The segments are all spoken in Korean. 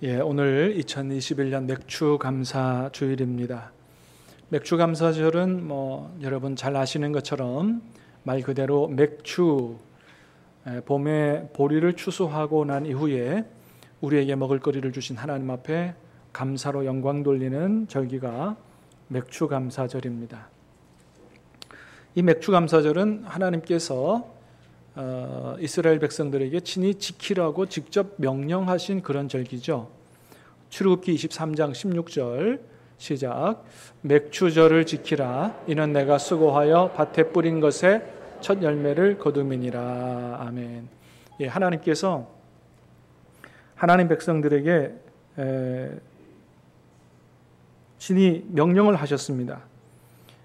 오늘 2021년 맥추감사 주일입니다. 맥추감사절은 여러분 잘 아시는 것처럼 말 그대로 맥추, 봄에 보리를 추수하고 난 이후에 우리에게 먹을거리를 주신 하나님 앞에 감사로 영광 돌리는 절기가 맥추감사절입니다. 이 맥추감사절은 하나님께서 이스라엘 백성들에게 친히 지키라고 직접 명령하신 그런 절기죠. 출애굽기 23장 16절 시작. 맥추절을 지키라. 이는 내가 수고하여 밭에 뿌린 것에 첫 열매를 거둠이니라. 아멘. 하나님께서 하나님 백성들에게 친히 명령을 하셨습니다.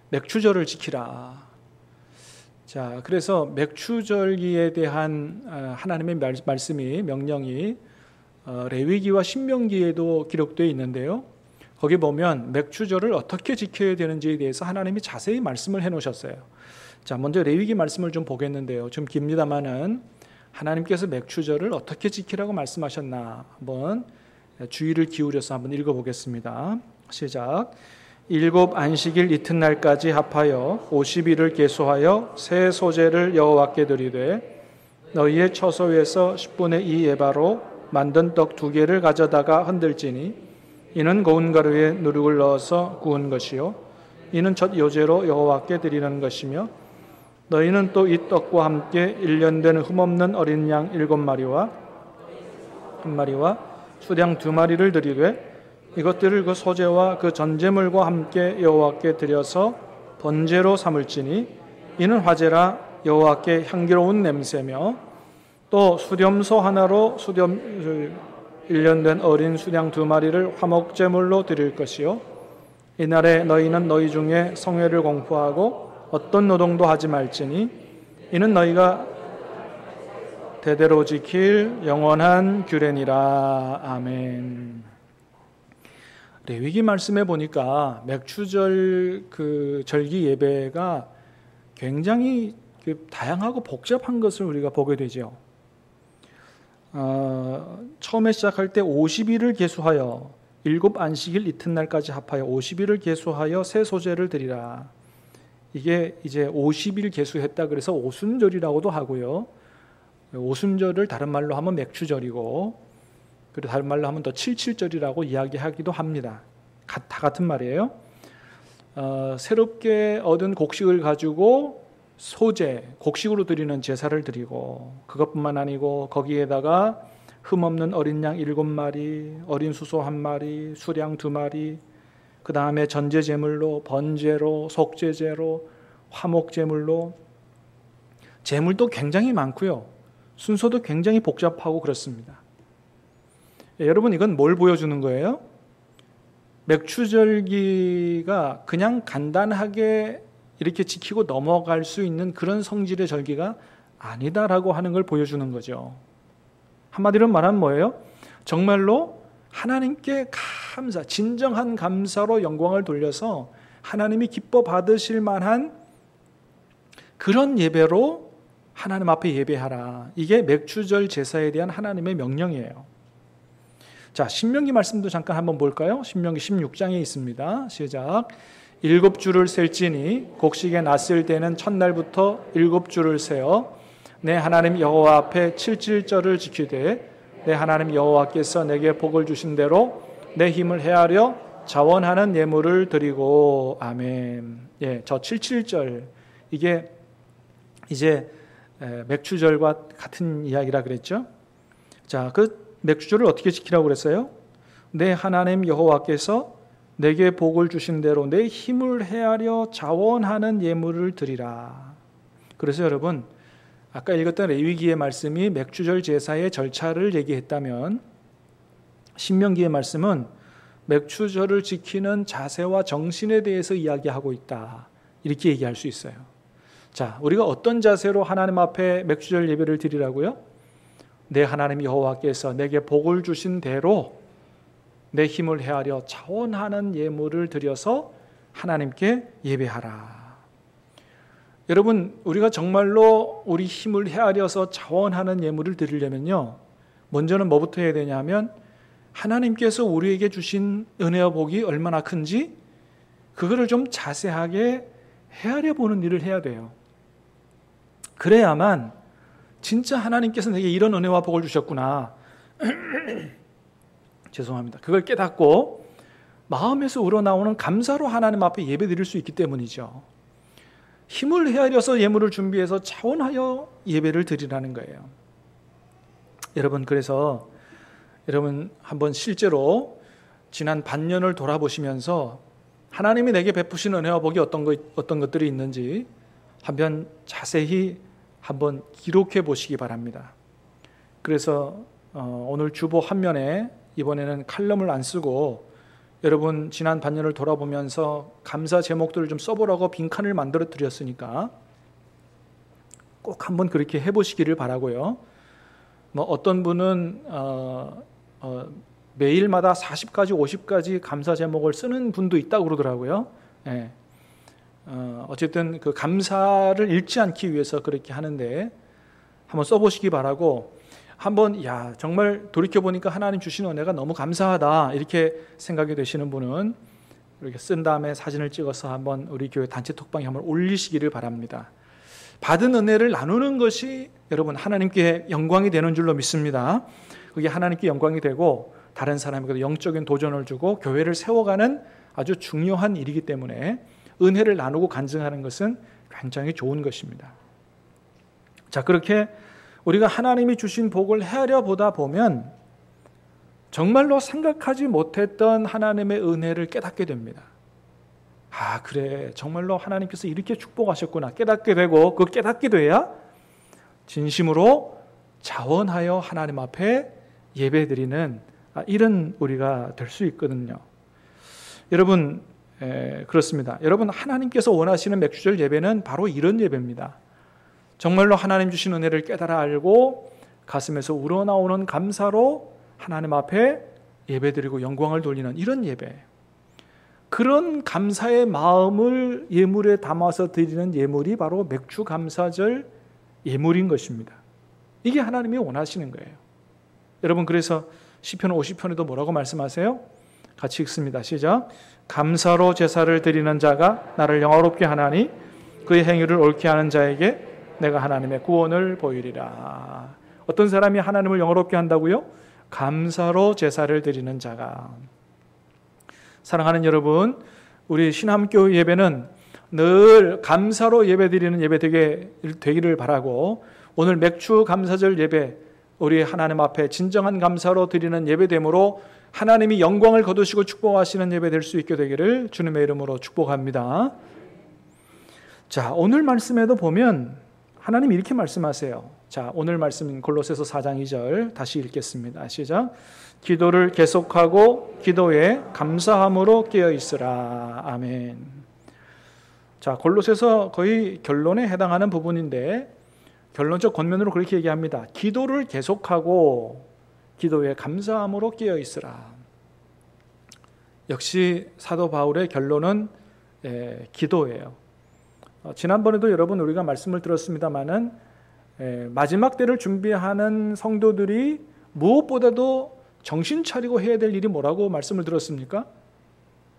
맥추절을 지키라. 자, 그래서 맥추절기에 대한 하나님의 말씀이 명령이 레위기와 신명기에도 기록되어 있는데요. 거기 보면 맥추절을 어떻게 지켜야 되는지에 대해서 하나님이 자세히 말씀을 해놓으셨어요. 자, 먼저 레위기 말씀을 좀 보겠는데요. 좀 깁니다만은 하나님께서 맥추절을 어떻게 지키라고 말씀하셨나 한번 주의를 기울여서 한번 읽어보겠습니다. 시작. 7 안식일 이튿날까지 합하여 50일을 계수하여 새 소재를 여호와께 드리되 너희의 처소에서 10분의 2 에바로 만든 떡 2개를 가져다가 흔들지니 이는 고운 가루에 누룩을 넣어서 구운 것이요 이는 첫 요제로 여호와께 드리는 것이며 너희는 또 이 떡과 함께 1년 된 흠없는 어린 양 7마리와 1마리와 수량 2마리를 드리되 이것들을 그 소제와 그 전제물과 함께 여호와께 드려서 번제로 삼을지니 이는 화제라 여호와께 향기로운 냄새며 또 수렴소 하나로 1년 된 어린 수량 2마리를 화목제물로 드릴 것이요 이날에 너희는 너희 중에 성회를 공포하고 어떤 노동도 하지 말지니 이는 너희가 대대로 지킬 영원한 규례니라. 아멘. 레위기 말씀에 보니까 맥추절 그 절기 예배가 굉장히 다양하고 복잡한 것을 우리가 보게 되죠. 처음에 시작할 때 50일을 계수하여 7 안식일 이튿날까지 합하여 50일을 계수하여 새 소재를 드리라. 이게 이제 50일 계수했다 그래서 오순절이라고도 하고요. 오순절을 다른 말로 하면 맥추절이고 그리고 다른 말로 하면 더 77절이라고 이야기하기도 합니다. 다 같은 말이에요. 새롭게 얻은 곡식을 가지고 소제, 곡식으로 드리는 제사를 드리고 그것뿐만 아니고 거기에다가 흠없는 어린 양 7마리, 어린 수소 1마리, 수량 2마리, 그 다음에 전제제물로, 번제로, 속제제로, 화목제물로 제물도 굉장히 많고요. 순서도 굉장히 복잡하고 그렇습니다. 여러분 이건 뭘 보여주는 거예요? 맥추절기가 그냥 간단하게 이렇게 지키고 넘어갈 수 있는 그런 성질의 절기가 아니다라고 하는 걸 보여주는 거죠. 한마디로 말하면 뭐예요? 정말로 하나님께 감사, 진정한 감사로 영광을 돌려서 하나님이 기뻐 받으실 만한 그런 예배로 하나님 앞에 예배하라. 이게 맥추절 제사에 대한 하나님의 명령이에요. 자, 신명기 말씀도 잠깐 한번 볼까요? 신명기 16장에 있습니다. 시작. 7주를 셀지니 곡식에 낫을 때는 첫날부터 7주를 세어 내 하나님 여호와 앞에 77절을 지키되 내 하나님 여호와께서 내게 복을 주신 대로 내 힘을 헤아려 자원하는 예물을 드리고. 아멘. 저 77절 이게 이제 맥추절과 같은 이야기라 그랬죠. 자, 그 맥추절을 어떻게 지키라고 그랬어요? 내 하나님 여호와께서 내게 복을 주신 대로 내 힘을 헤아려 자원하는 예물을 드리라. 그래서 여러분 아까 읽었던 레위기의 말씀이 맥추절 제사의 절차를 얘기했다면 신명기의 말씀은 맥추절을 지키는 자세와 정신에 대해서 이야기하고 있다. 이렇게 얘기할 수 있어요. 자, 우리가 어떤 자세로 하나님 앞에 맥추절 예배를 드리라고요? 내 하나님 여호와께서 내게 복을 주신 대로 내 힘을 헤아려 자원하는 예물을 드려서 하나님께 예배하라. 여러분, 우리가 정말로 우리 힘을 헤아려서 자원하는 예물을 드리려면요, 먼저는 뭐부터 해야 되냐면 하나님께서 우리에게 주신 은혜와 복이 얼마나 큰지 그거를 좀 자세하게 헤아려 보는 일을 해야 돼요. 그래야만 진짜 하나님께서 내게 이런 은혜와 복을 주셨구나. 죄송합니다. 그걸 깨닫고 마음에서 우러나오는 감사로 하나님 앞에 예배드릴 수 있기 때문이죠. 힘을 헤아려서 예물을 준비해서 차원하여 예배를 드리라는 거예요. 여러분, 그래서 여러분 한번 실제로 지난 반년을 돌아보시면서 하나님이 내게 베푸신 은혜와 복이 어떤 것들이 있는지 한번 자세히 한번 기록해 보시기 바랍니다. 그래서 오늘 주보 한 면에 이번에는 칼럼을 안 쓰고 여러분 지난 반년을 돌아보면서 감사 제목들을 좀 써보라고 빈칸을 만들어 드렸으니까 꼭 한번 그렇게 해보시기를 바라고요. 뭐 어떤 분은 매일마다 40가지 50가지 감사 제목을 쓰는 분도 있다고 그러더라고요. 예. 어쨌든 그 감사를 잃지 않기 위해서 그렇게 하는데 한번 써보시기 바라고, 한번 정말 돌이켜보니까 하나님 주신 은혜가 너무 감사하다 이렇게 생각이 되시는 분은 이렇게 쓴 다음에 사진을 찍어서 한번 우리 교회 단체 톡방에 한번 올리시기를 바랍니다. 받은 은혜를 나누는 것이 여러분 하나님께 영광이 되는 줄로 믿습니다. 그게 하나님께 영광이 되고 다른 사람에게도 영적인 도전을 주고 교회를 세워가는 아주 중요한 일이기 때문에 은혜를 나누고 간증하는 것은 굉장히 좋은 것입니다. 자, 그렇게 우리가 하나님이 주신 복을 헤아려 보다 보면 정말로 생각하지 못했던 하나님의 은혜를 깨닫게 됩니다. 그래, 정말로 하나님께서 이렇게 축복하셨구나 깨닫게 되고, 그 깨닫게 돼야 진심으로 자원하여 하나님 앞에 예배드리는 이런 우리가 될 수 있거든요. 여러분, 그렇습니다. 여러분, 하나님께서 원하시는 맥주절 예배는 바로 이런 예배입니다. 정말로 하나님 주신 은혜를 깨달아 알고 가슴에서 우러나오는 감사로 하나님 앞에 예배드리고 영광을 돌리는 이런 예배, 그런 감사의 마음을 예물에 담아서 드리는 예물이 바로 맥주 감사절 예물인 것입니다. 이게 하나님이 원하시는 거예요. 여러분, 그래서 시편 50편에도 뭐라고 말씀하세요? 같이 읽습니다. 시작. 감사로 제사를 드리는 자가 나를 영화롭게 하나니 그의 행위를 옳게 하는 자에게 내가 하나님의 구원을 보이리라. 어떤 사람이 하나님을 영화롭게 한다고요? 감사로 제사를 드리는 자가. 사랑하는 여러분, 우리 신함교 예배는 늘 감사로 예배드리는 예배 되기를 바라고, 오늘 맥주 감사절 예배 우리 하나님 앞에 진정한 감사로 드리는 예배됨으로 하나님이 영광을 거두시고 축복하시는 예배 될 수 있게 되기를 주님의 이름으로 축복합니다. 자, 오늘 말씀에도 보면 하나님이 이렇게 말씀하세요. 자, 오늘 말씀인 골로새서 4장 2절 다시 읽겠습니다. 시작. 기도를 계속하고 기도에 감사함으로 깨어 있으라. 아멘. 자, 골로새서 거의 결론에 해당하는 부분인데 결론적 권면으로 그렇게 얘기합니다. 기도를 계속하고 기도에 감사함으로 깨어 있으라. 역시 사도 바울의 결론은 기도예요. 지난번에도 여러분 우리가 말씀을 들었습니다마는 마지막 때를 준비하는 성도들이 무엇보다도 정신 차리고 해야 될 일이 뭐라고 말씀을 들었습니까?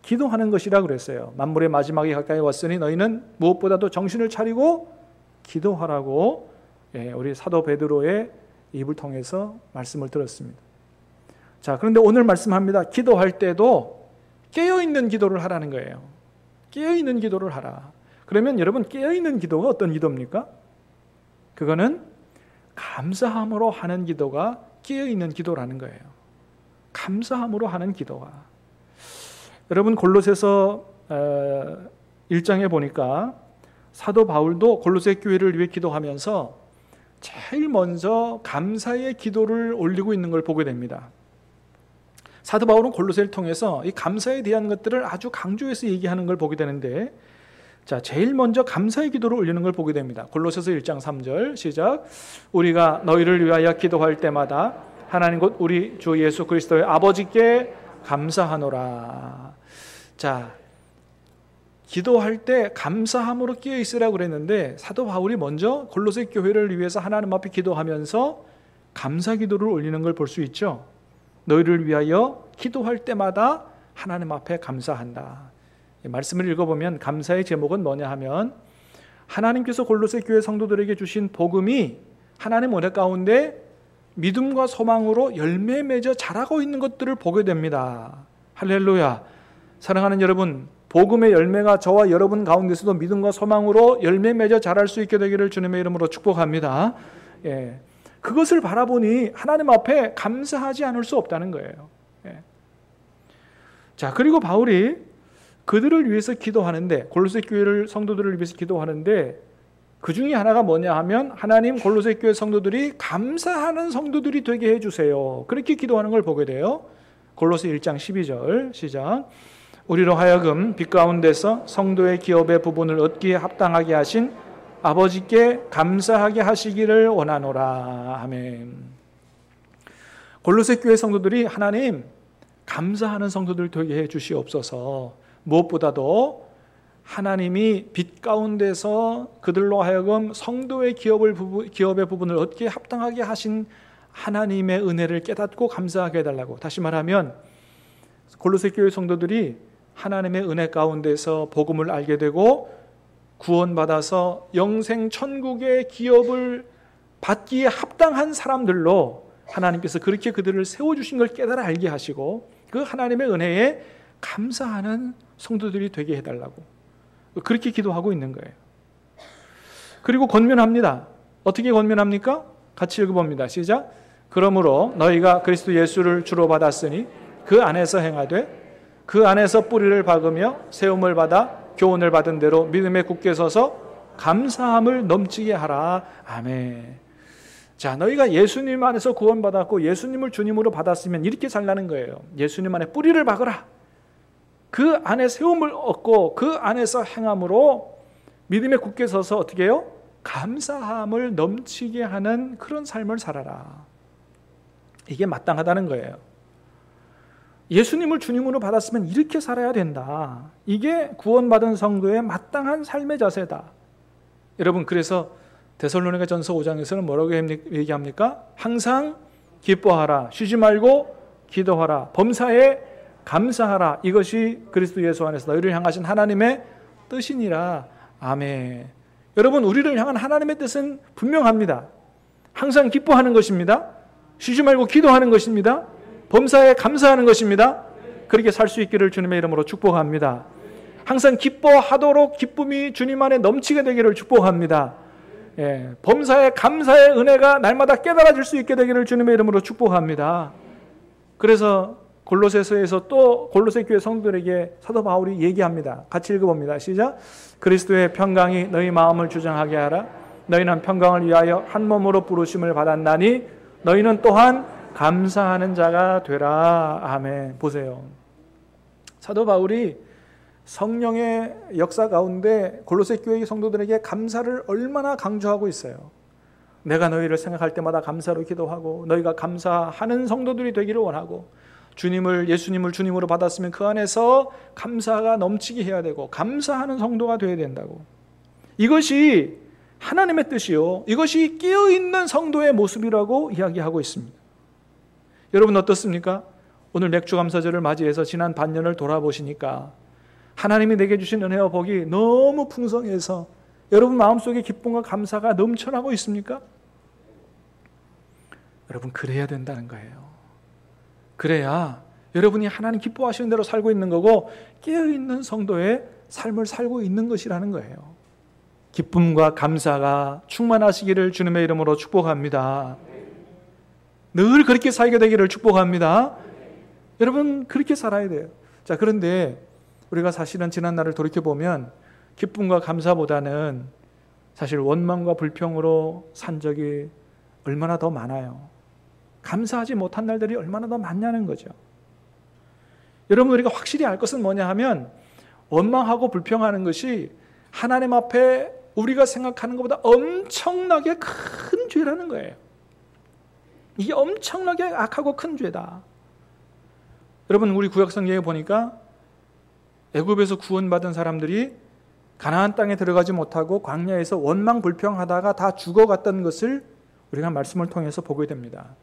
기도하는 것이라 그랬어요. 만물의 마지막이 가까이 왔으니 너희는 무엇보다도 정신을 차리고 기도하라고 우리 사도 베드로의 입을 통해서 말씀을 들었습니다. 자, 그런데 오늘 말씀합니다. 기도할 때도 깨어있는 기도를 하라는 거예요. 깨어있는 기도를 하라. 그러면 여러분, 깨어있는 기도가 어떤 기도입니까? 그거는 감사함으로 하는 기도가 깨어있는 기도라는 거예요. 감사함으로 하는 기도가. 여러분, 골로새서 1장에 보니까 사도 바울도 골로새 교회를 위해 기도하면서 제일 먼저 감사의 기도를 올리고 있는 걸 보게 됩니다. 사도 바울은 골로새를 통해서 이 감사에 대한 것들을 아주 강조해서 얘기하는 걸 보게 되는데, 자, 제일 먼저 감사의 기도를 올리는 걸 보게 됩니다. 골로새서 1장 3절 시작. 우리가 너희를 위하여 기도할 때마다 하나님 곧 우리 주 예수 그리스도의 아버지께 감사하노라. 자, 기도할 때 감사함으로 끼어 있으라고 그랬는데 사도 바울이 먼저 골로새 교회를 위해서 하나님 앞에 기도하면서 감사 기도를 올리는 걸 볼 수 있죠. 너희를 위하여 기도할 때마다 하나님 앞에 감사한다. 말씀을 읽어보면 감사의 제목은 뭐냐 하면 하나님께서 골로새 교회 성도들에게 주신 복음이 하나님 은혜 가운데 믿음과 소망으로 열매 맺어 자라고 있는 것들을 보게 됩니다. 할렐루야. 사랑하는 여러분, 복음의 열매가 저와 여러분 가운데서도 믿음과 소망으로 열매 맺어 자랄 수 있게 되기를 주님의 이름으로 축복합니다. 예. 그것을 바라보니 하나님 앞에 감사하지 않을 수 없다는 거예요. 예. 자, 그리고 바울이 그들을 위해서 기도하는데, 골로새 교회 성도들을 위해서 기도하는데 그 중에 하나가 뭐냐 하면 하나님 골로새 교회 성도들이 감사하는 성도들이 되게 해주세요. 그렇게 기도하는 걸 보게 돼요. 골로새 1장 12절 시작. 우리로 하여금 빛 가운데서 성도의 기업의 부분을 얻기에 합당하게 하신 아버지께 감사하게 하시기를 원하노라. 아멘. 골로새 교회 성도들이 하나님 감사하는 성도들 되게 해 주시옵소서. 무엇보다도 하나님이 빛 가운데서 그들로 하여금 성도의 기업의 부분을 얻기에 합당하게 하신 하나님의 은혜를 깨닫고 감사하게 해달라고. 다시 말하면 골로새 교회 성도들이 하나님의 은혜 가운데서 복음을 알게 되고 구원받아서 영생 천국의 기업을 받기에 합당한 사람들로 하나님께서 그렇게 그들을 세워주신 걸 깨달아 알게 하시고 그 하나님의 은혜에 감사하는 성도들이 되게 해달라고 그렇게 기도하고 있는 거예요. 그리고 권면합니다. 어떻게 권면합니까? 같이 읽어봅니다. 시작. 그러므로 너희가 그리스도 예수를 주로 받았으니 그 안에서 행하되 그 안에서 뿌리를 박으며 세움을 받아 교훈을 받은 대로 믿음에 굳게 서서 감사함을 넘치게 하라. 아멘. 자, 너희가 예수님 안에서 구원받았고 예수님을 주님으로 받았으면 이렇게 살라는 거예요. 예수님 안에 뿌리를 박으라. 그 안에 세움을 얻고 그 안에서 행함으로 믿음에 굳게 서서 어떻게 해요? 감사함을 넘치게 하는 그런 삶을 살아라. 이게 마땅하다는 거예요. 예수님을 주님으로 받았으면 이렇게 살아야 된다. 이게 구원받은 성도의 마땅한 삶의 자세다. 여러분, 그래서 데살로니가 전서 5장에서는 뭐라고 얘기합니까? 항상 기뻐하라. 쉬지 말고 기도하라. 범사에 감사하라. 이것이 그리스도 예수 안에서 너희를 향하신 하나님의 뜻이니라. 아멘. 여러분, 우리를 향한 하나님의 뜻은 분명합니다. 항상 기뻐하는 것입니다. 쉬지 말고 기도하는 것입니다. 범사에 감사하는 것입니다. 그렇게 살 수 있기를 주님의 이름으로 축복합니다. 항상 기뻐하도록 기쁨이 주님 안에 넘치게 되기를 축복합니다. 예, 범사에 감사의 은혜가 날마다 깨달아질 수 있게 되기를 주님의 이름으로 축복합니다. 그래서 골로새서에서 또 골로새 교회 성도들에게 사도 바울이 얘기합니다. 같이 읽어봅니다. 시작. 그리스도의 평강이 너희 마음을 주장하게 하라. 너희는 평강을 위하여 한 몸으로 부르심을 받았나니 너희는 또한 감사하는 자가 되라. 아멘. 보세요. 사도 바울이 성령의 역사 가운데 골로새 교회 성도들에게 감사를 얼마나 강조하고 있어요. 내가 너희를 생각할 때마다 감사로 기도하고 너희가 감사하는 성도들이 되기를 원하고 예수님을 주님으로 받았으면 그 안에서 감사가 넘치게 해야 되고 감사하는 성도가 되어야 된다고. 이것이 하나님의 뜻이요. 이것이 깨어있는 성도의 모습이라고 이야기하고 있습니다. 여러분 어떻습니까? 오늘 맥주감사절을 맞이해서 지난 반년을 돌아보시니까 하나님이 내게 주신 은혜와 복이 너무 풍성해서 여러분 마음속에 기쁨과 감사가 넘쳐나고 있습니까? 여러분 그래야 된다는 거예요. 그래야 여러분이 하나님 기뻐하시는 대로 살고 있는 거고 깨어있는 성도의 삶을 살고 있는 것이라는 거예요. 기쁨과 감사가 충만하시기를 주님의 이름으로 축복합니다. 늘 그렇게 살게 되기를 축복합니다. 여러분 그렇게 살아야 돼요. 자, 그런데 우리가 사실은 지난 날을 돌이켜보면 기쁨과 감사보다는 사실 원망과 불평으로 산 적이 얼마나 더 많아요. 감사하지 못한 날들이 얼마나 더 많냐는 거죠. 여러분 우리가 확실히 알 것은 뭐냐 하면 원망하고 불평하는 것이 하나님 앞에 우리가 생각하는 것보다 엄청나게 큰 죄라는 거예요. 이게 엄청나게 악하고 큰 죄다. 여러분 우리 구약성경에 보니까 애굽에서 구원받은 사람들이 가나안 땅에 들어가지 못하고 광야에서 원망 불평하다가 다 죽어갔던 것을 우리가 말씀을 통해서 보게 됩니다.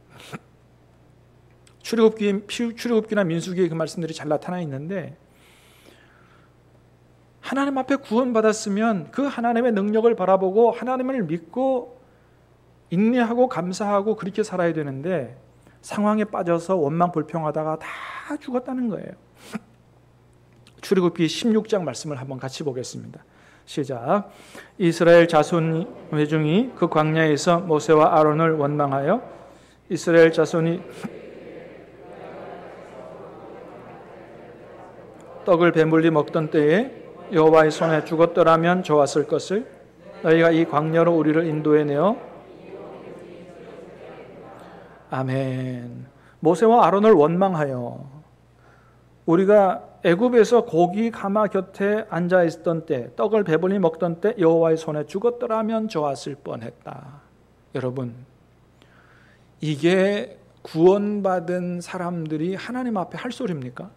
출애굽기나 민수기에 그 말씀들이 잘 나타나 있는데, 하나님 앞에 구원받았으면 그 하나님의 능력을 바라보고 하나님을 믿고 인내하고 감사하고 그렇게 살아야 되는데, 상황에 빠져서 원망 불평하다가 다 죽었다는 거예요. 출애굽기 16장 말씀을 한번 같이 보겠습니다. 시작. 이스라엘 자손 회중이 그 광야에서 모세와 아론을 원망하여 이스라엘 자손이 떡을 배불리 먹던 때에 여호와의 손에 죽었더라면 좋았을 것을 너희가 이 광야로 우리를 인도해내어. 아멘. 모세와 아론을 원망하여, 우리가 애굽에서 고기 가마 곁에 앉아 있었던 때, 떡을 배불리 먹던 때 여호와의 손에 죽었더라면 좋았을 뻔했다. 여러분, 이게 구원받은 사람들이 하나님 앞에 할 소리입니까?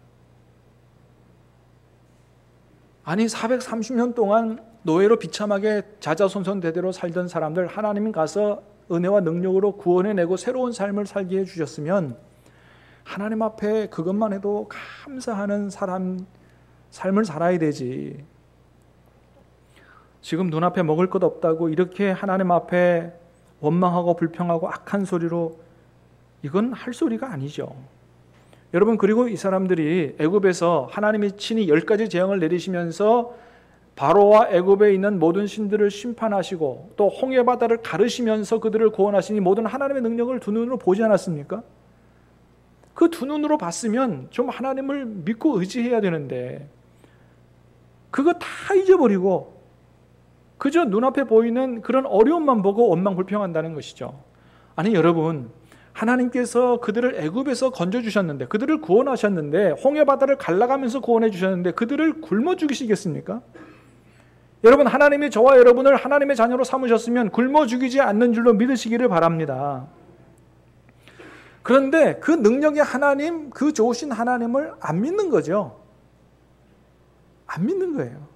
아니, 430년 동안 노예로 비참하게 자자손손대대로 살던 사람들 하나님이 가서 은혜와 능력으로 구원해내고 새로운 삶을 살게 해주셨으면 하나님 앞에 그것만 해도 감사하는 삶을 살아야 되지. 지금 눈앞에 먹을 것 없다고 이렇게 하나님 앞에 원망하고 불평하고 악한 소리로, 이건 할 소리가 아니죠. 여러분, 그리고 이 사람들이 애굽에서 하나님이 친히 10가지 재앙을 내리시면서 바로와 애굽에 있는 모든 신들을 심판하시고 또 홍해 바다를 가르시면서 그들을 구원하시니 모든 하나님의 능력을 두 눈으로 보지 않았습니까? 그 두 눈으로 봤으면 좀 하나님을 믿고 의지해야 되는데, 그거 다 잊어버리고 그저 눈앞에 보이는 그런 어려움만 보고 원망 불평한다는 것이죠. 아니, 여러분, 하나님께서 그들을 애굽에서 건져주셨는데, 그들을 구원하셨는데, 홍해 바다를 갈라가면서 구원해 주셨는데 그들을 굶어 죽이시겠습니까? 여러분, 하나님이 저와 여러분을 하나님의 자녀로 삼으셨으면 굶어 죽이지 않는 줄로 믿으시기를 바랍니다. 그런데 그 능력의 하나님, 그 좋으신 하나님을 안 믿는 거죠. 안 믿는 거예요.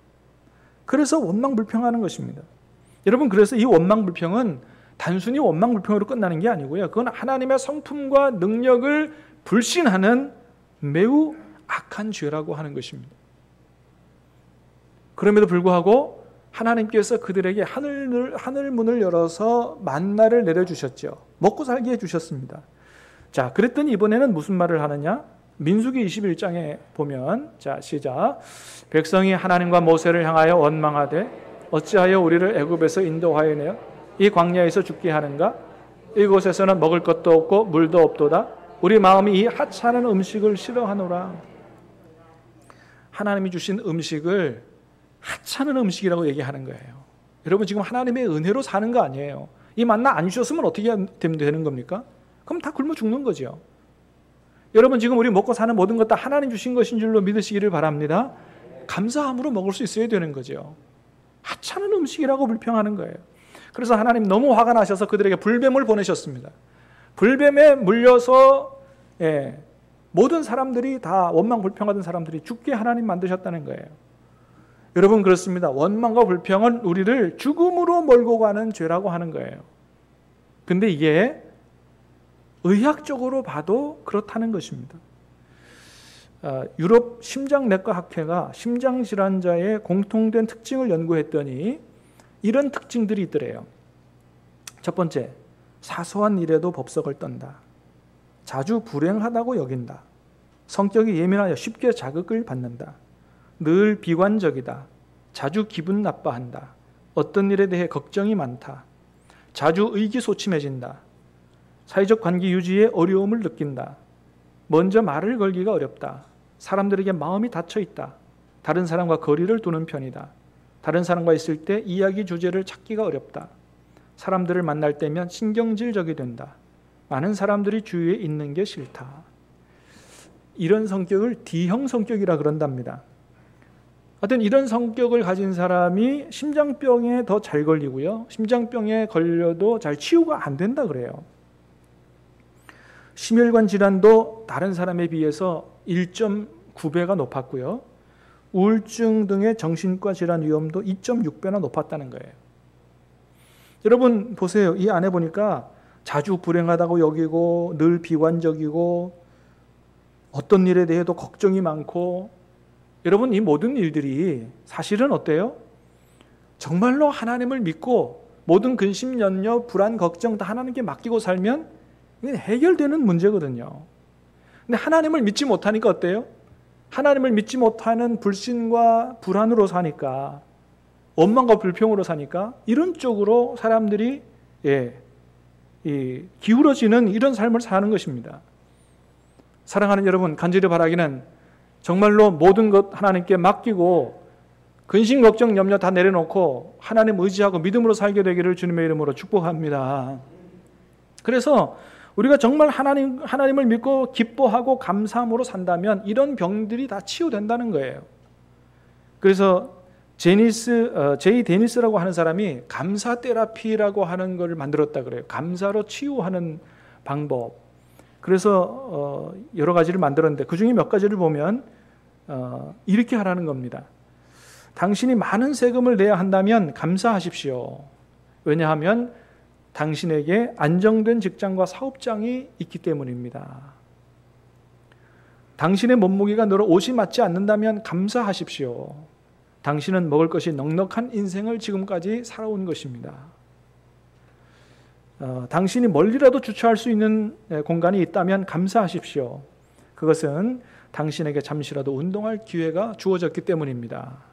그래서 원망 불평하는 것입니다. 여러분, 그래서 이 원망 불평은 단순히 원망 불평으로 끝나는 게 아니고요, 그건 하나님의 성품과 능력을 불신하는 매우 악한 죄라고 하는 것입니다. 그럼에도 불구하고 하나님께서 그들에게 하늘 문을 열어서 만나를 내려주셨죠. 먹고 살게 해주셨습니다. 자, 그랬더니 이번에는 무슨 말을 하느냐? 민수기 21장에 보면, 자, 시작. 백성이 하나님과 모세를 향하여 원망하되 어찌하여 우리를 애굽에서 인도하여내어 이 광야에서 죽게 하는가? 이곳에서는 먹을 것도 없고 물도 없도다. 우리 마음이 이 하찮은 음식을 싫어하노라. 하나님이 주신 음식을 하찮은 음식이라고 얘기하는 거예요. 여러분, 지금 하나님의 은혜로 사는 거 아니에요. 이 만나 안 주셨으면 어떻게 되는 겁니까? 그럼 다 굶어 죽는 거죠. 여러분, 지금 우리 먹고 사는 모든 것 다 하나님 주신 것인 줄로 믿으시기를 바랍니다. 감사함으로 먹을 수 있어야 되는 거죠. 하찮은 음식이라고 불평하는 거예요. 그래서 하나님 너무 화가 나셔서 그들에게 불뱀을 보내셨습니다. 불뱀에 물려서 모든 사람들이 다 원망 불평하던 사람들이 죽게 하나님 만드셨다는 거예요. 여러분, 그렇습니다. 원망과 불평은 우리를 죽음으로 몰고 가는 죄라고 하는 거예요. 근데 이게 의학적으로 봐도 그렇다는 것입니다. 유럽 심장내과 학회가 심장질환자의 공통된 특징을 연구했더니 이런 특징들이 있더래요. 첫 번째, 사소한 일에도 법석을 떤다. 자주 불행하다고 여긴다. 성격이 예민하여 쉽게 자극을 받는다. 늘 비관적이다. 자주 기분 나빠한다. 어떤 일에 대해 걱정이 많다. 자주 의기소침해진다. 사회적 관계 유지에 어려움을 느낀다. 먼저 말을 걸기가 어렵다. 사람들에게 마음이 닫혀 있다. 다른 사람과 거리를 두는 편이다. 다른 사람과 있을 때 이야기 주제를 찾기가 어렵다. 사람들을 만날 때면 신경질적이 된다. 많은 사람들이 주위에 있는 게 싫다. 이런 성격을 D형 성격이라 그런답니다. 하여튼 이런 성격을 가진 사람이 심장병에 더 잘 걸리고요, 심장병에 걸려도 잘 치유가 안 된다 그래요. 심혈관 질환도 다른 사람에 비해서 1.9배가 높았고요, 우울증 등의 정신과 질환 위험도 2.6배나 높았다는 거예요. 여러분 보세요. 이 안에 보니까 자주 불행하다고 여기고 늘 비관적이고 어떤 일에 대해도 걱정이 많고, 여러분 이 모든 일들이 사실은 어때요? 정말로 하나님을 믿고 모든 근심, 염려, 불안, 걱정 다 하나님께 맡기고 살면 이게 해결되는 문제거든요. 근데 하나님을 믿지 못하니까 어때요? 하나님을 믿지 못하는 불신과 불안으로 사니까, 원망과 불평으로 사니까 이런 쪽으로 사람들이 기울어지는 이런 삶을 사는 것입니다. 사랑하는 여러분, 간절히 바라기는 정말로 모든 것 하나님께 맡기고 근심, 걱정, 염려 다 내려놓고 하나님 의지하고 믿음으로 살게 되기를 주님의 이름으로 축복합니다. 그래서 우리가 정말 하나님을 믿고 기뻐하고 감사함으로 산다면 이런 병들이 다 치유된다는 거예요. 그래서 제이 데니스라고 하는 사람이 감사 테라피라고 하는 걸 만들었다 그래요. 감사로 치유하는 방법. 그래서 여러 가지를 만들었는데 그중에 몇 가지를 보면 이렇게 하라는 겁니다. 당신이 많은 세금을 내야 한다면 감사하십시오. 왜냐하면 당신에게 안정된 직장과 사업장이 있기 때문입니다. 당신의 몸무게가 너로 옷이 맞지 않는다면 감사하십시오. 당신은 먹을 것이 넉넉한 인생을 지금까지 살아온 것입니다. 당신이 멀리라도 주차할 수 있는 공간이 있다면 감사하십시오. 그것은 당신에게 잠시라도 운동할 기회가 주어졌기 때문입니다.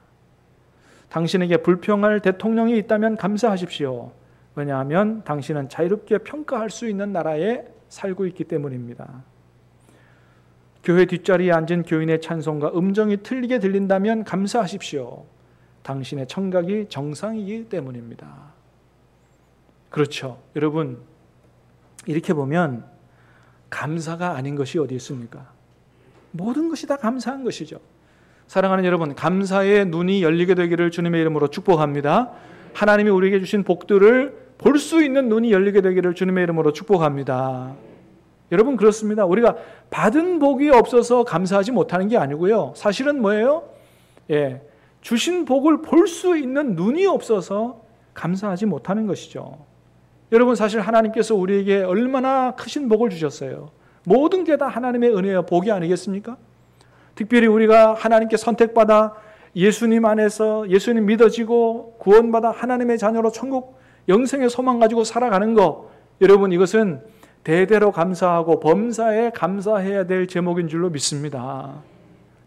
당신에게 불평할 대통령이 있다면 감사하십시오. 왜냐하면 당신은 자유롭게 평가할 수 있는 나라에 살고 있기 때문입니다. 교회 뒷자리에 앉은 교인의 찬송과 음정이 틀리게 들린다면 감사하십시오. 당신의 청각이 정상이기 때문입니다. 그렇죠. 여러분, 이렇게 보면 감사가 아닌 것이 어디 있습니까? 모든 것이 다 감사한 것이죠. 사랑하는 여러분, 감사의 눈이 열리게 되기를 주님의 이름으로 축복합니다. 하나님이 우리에게 주신 복들을 볼 수 있는 눈이 열리게 되기를 주님의 이름으로 축복합니다. 여러분, 그렇습니다. 우리가 받은 복이 없어서 감사하지 못하는 게 아니고요. 사실은 뭐예요? 주신 복을 볼 수 있는 눈이 없어서 감사하지 못하는 것이죠. 여러분, 사실 하나님께서 우리에게 얼마나 크신 복을 주셨어요. 모든 게 다 하나님의 은혜와 복이 아니겠습니까? 특별히 우리가 하나님께 선택받아 예수님 안에서 예수님 믿어지고 구원받아 하나님의 자녀로 천국 영생의 소망 가지고 살아가는 것, 여러분, 이것은 대대로 감사하고 범사에 감사해야 될 제목인 줄로 믿습니다.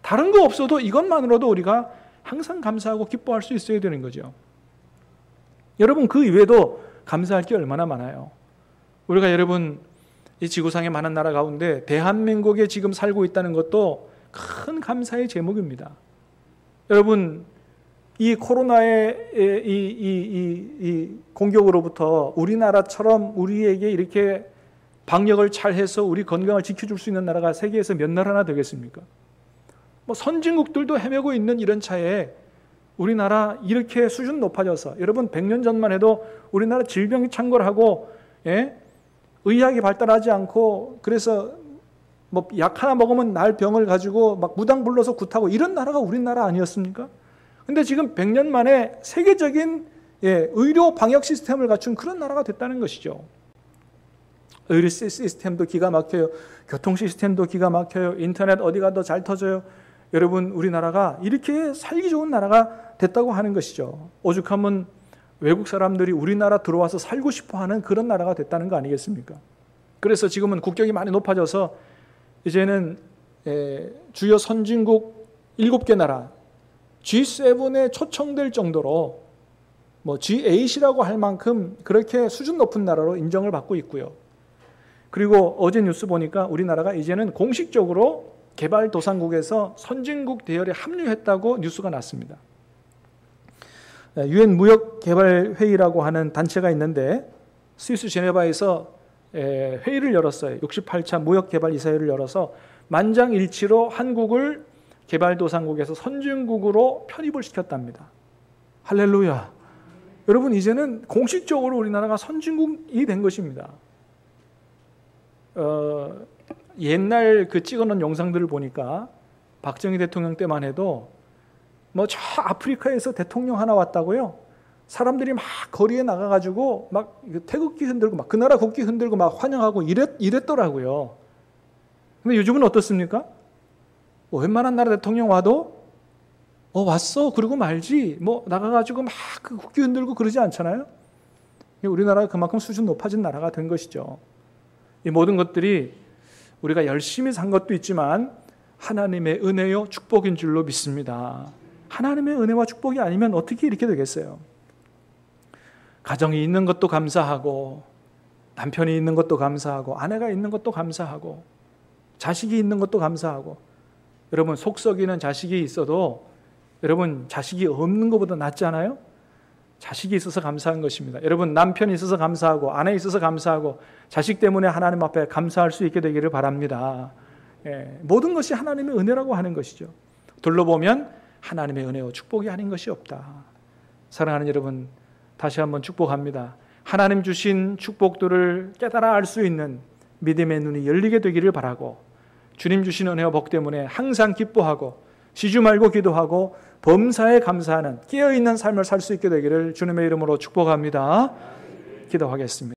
다른 거 없어도 이것만으로도 우리가 항상 감사하고 기뻐할 수 있어야 되는 거죠. 여러분, 그 이외에도 감사할 게 얼마나 많아요. 우리가 여러분, 이 지구상의 많은 나라 가운데 대한민국에 지금 살고 있다는 것도 큰 감사의 제목입니다. 여러분, 이 코로나의 이 공격으로부터 우리나라처럼 우리에게 이렇게 방역을 잘 해서 우리 건강을 지켜줄 수 있는 나라가 세계에서 몇 나라나 되겠습니까? 선진국들도 헤매고 있는 이런 차에 우리나라 이렇게 수준 높아져서, 여러분 100년 전만 해도 우리나라 질병이 창궐하고 의학이 발달하지 않고, 그래서 약 하나 먹으면 날 병을 가지고 막 무당 불러서 굿하고 이런 나라가 우리나라 아니었습니까? 근데 지금 100년 만에 세계적인 의료 방역 시스템을 갖춘 그런 나라가 됐다는 것이죠. 의료 시스템도 기가 막혀요. 교통 시스템도 기가 막혀요. 인터넷 어디 가도 잘 터져요. 여러분, 우리나라가 이렇게 살기 좋은 나라가 됐다고 하는 것이죠. 오죽하면 외국 사람들이 우리나라 들어와서 살고 싶어하는 그런 나라가 됐다는 거 아니겠습니까? 그래서 지금은 국격이 많이 높아져서 이제는 주요 선진국 7개 나라 G7에 초청될 정도로 G8이라고 할 만큼 그렇게 수준 높은 나라로 인정을 받고 있고요. 그리고 어제 뉴스 보니까 우리나라가 이제는 공식적으로 개발도상국에서 선진국 대열에 합류했다고 뉴스가 났습니다. 유엔 무역개발회의라고 하는 단체가 있는데 스위스 제네바에서 회의를 열었어요. 68차 무역개발이사회를 열어서 만장일치로 한국을 개발도상국에서 선진국으로 편입을 시켰답니다. 할렐루야. 여러분, 이제는 공식적으로 우리나라가 선진국이 된 것입니다. 옛날 그 찍어놓은 영상들을 보니까 박정희 대통령 때만 해도 저 아프리카에서 대통령 하나 왔다고요. 사람들이 막 거리에 나가가지고 막 태극기 흔들고 막 그 나라 국기 흔들고 막 환영하고 이랬더라고요. 근데 요즘은 어떻습니까? 웬만한 나라 대통령 와도 왔어 그러고 말지 나가가지고 막 국기 흔들고 그러지 않잖아요. 우리나라가 그만큼 수준 높아진 나라가 된 것이죠. 이 모든 것들이 우리가 열심히 산 것도 있지만 하나님의 은혜요 축복인 줄로 믿습니다. 하나님의 은혜와 축복이 아니면 어떻게 이렇게 되겠어요? 가정이 있는 것도 감사하고, 남편이 있는 것도 감사하고, 아내가 있는 것도 감사하고, 자식이 있는 것도 감사하고. 여러분, 속 썩이는 자식이 있어도 여러분 자식이 없는 것보다 낫지 않아요? 자식이 있어서 감사한 것입니다. 여러분, 남편이 있어서 감사하고, 아내 있어서 감사하고, 자식 때문에 하나님 앞에 감사할 수 있게 되기를 바랍니다. 모든 것이 하나님의 은혜라고 하는 것이죠. 둘러보면 하나님의 은혜와 축복이 아닌 것이 없다. 사랑하는 여러분, 다시 한번 축복합니다. 하나님 주신 축복들을 깨달아 알 수 있는 믿음의 눈이 열리게 되기를 바라고, 주님 주신 은혜와 복 때문에 항상 기뻐하고 쉬지 말고 기도하고 범사에 감사하는 깨어있는 삶을 살 수 있게 되기를 주님의 이름으로 축복합니다. 기도하겠습니다.